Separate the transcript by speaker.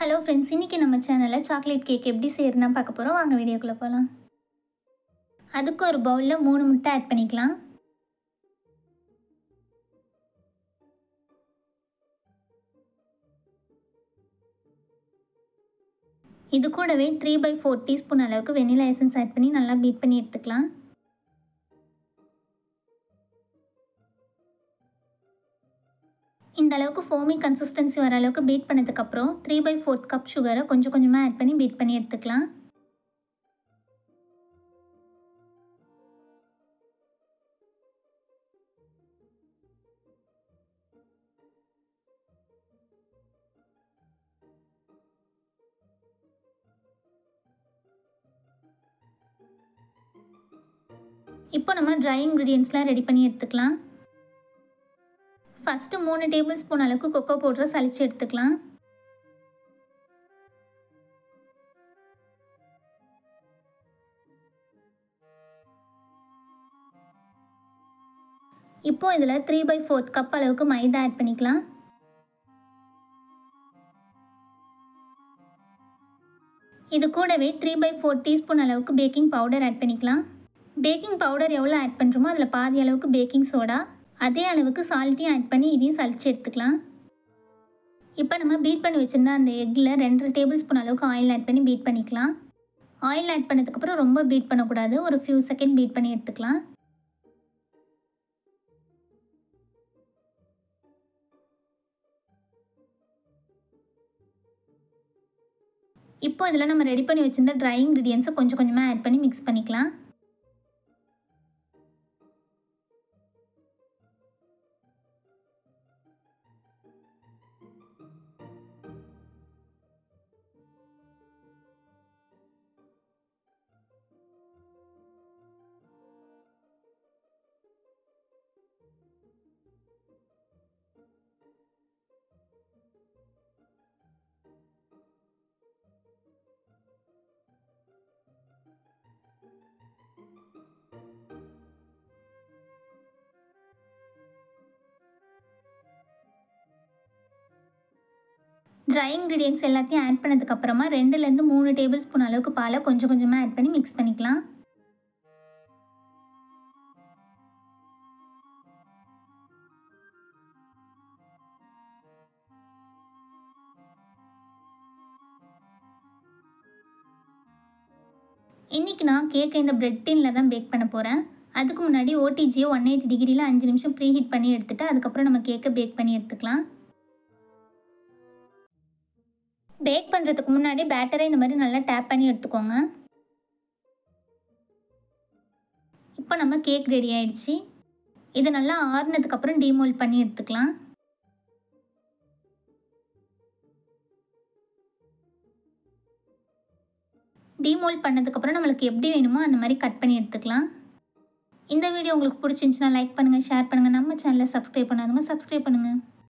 Speaker 1: Hello friends, இன்றைக்கி நம்ம சேனலில் சாக்லேட் கேக் எப்படி செய்யறதுனா பார்க்க போகிறோம். வாங்க வீடியோக்குள்ளே போகலாம். அதுக்கு ஒரு பவுலில் 3 முட்டை ஆட் பண்ணிக்கலாம். இது கூடவே 3/4 டீஸ்பூன் அளவுக்கு வெனிலா எசன்ஸ் ஆட் பண்ணி நல்லா பீட் பண்ணி எடுத்துக்கலாம். இந்த அளவுக்கு ஃபோமி கன்சிஸ்டன்சி வர அளவுக்கு பீட் பண்ணதுக்கப்புறம் 3/4 கப் சுகரை கொஞ்சம் கொஞ்சமாக ஆட் பண்ணி பீட் பண்ணி எடுத்துக்கலாம். இப்போ நம்ம ட்ரை இன்க்ரீடியன்ட்ஸ்லாம் ரெடி பண்ணி எடுத்துக்கலாம். ஃபஸ்ட்டு 3 டேபிள் ஸ்பூன் அளவுக்கு கொக்கோ பவுடரை சலிச்சு எடுத்துக்கலாம். இப்போ இதில் 3/4 கப் அளவுக்கு மைதா ஆட் பண்ணிக்கலாம். இது கூடவே 3/4 டீஸ்பூன் அளவுக்கு பேக்கிங் பவுடர் ஆட் பண்ணிக்கலாம். பேக்கிங் பவுடர் எவ்வளோ ஆட் பண்ணுறோமோ அதில் பாதி அளவுக்கு பேக்கிங் சோடா, அதே அளவுக்கு சால்ட்டையும் ஆட் பண்ணி இதையும் சலிச்சு எடுத்துக்கலாம். இப்போ நம்ம பீட் பண்ணி வச்சுருந்த அந்த எக்கில் 2 டேபிள் ஸ்பூன் அளவுக்கு ஆயில் ஆட் பண்ணி பீட் பண்ணிக்கலாம். ஆயில் ஆட் பண்ணதுக்கப்புறம் ரொம்ப பீட் பண்ணக்கூடாது, ஒரு ஃபியூ செகண்ட் பீட் பண்ணி எடுத்துக்கலாம். இப்போ இதில் நம்ம ரெடி பண்ணி வச்சுருந்த ட்ரை இன்க்ரீடியன்ஸை கொஞ்சம் கொஞ்சமாக ஆட் பண்ணி மிக்ஸ் பண்ணிக்கலாம். ட்ரை இன்க்ரீடியன்ட்ஸ் எல்லாத்தையும் ஆட் பண்ணதுக்கப்புறமா 2லேருந்து 3 டேபிள் ஸ்பூன் அளவுக்கு பாலை கொஞ்சம் கொஞ்சமாக ஆட் பண்ணி மிக்ஸ் பண்ணிக்கலாம். இன்றைக்கி நான் கேக்கை இந்த பிரெட் டின்னில் தான் பேக் பண்ண போகிறேன். அதுக்கு முன்னாடி ஓடிஜியை 180 டிகிரியில் 5 நிமிஷம் ப்ரீ ஹீட் பண்ணி எடுத்துகிட்டு அதுக்கப்புறம் நம்ம கேக்கை பேக் பண்ணி எடுத்துக்கலாம். பேக் பண்ணுறதுக்கு முன்னாடி பேட்டரை இந்த மாதிரி நல்லா டேப் பண்ணி எடுத்துக்கோங்க. இப்போ நம்ம கேக் ரெடி ஆயிடுச்சு. இதை நல்லா ஆறுனதுக்கப்புறம் டீமோல்ட் பண்ணி எடுத்துக்கலாம். டீமோல்ட் பண்ணதுக்கப்புறம் நம்மளுக்கு எப்படி வேணுமோ அந்த மாதிரி கட் பண்ணி எடுத்துக்கலாம். இந்த வீடியோ உங்களுக்கு பிடிச்சிருந்துச்சுன்னா லைக் பண்ணுங்கள், ஷேர் பண்ணுங்கள். நம்ம சேனலை சப்ஸ்கிரைப் பண்ணாதவங்க சப்ஸ்கிரைப் பண்ணுங்கள்.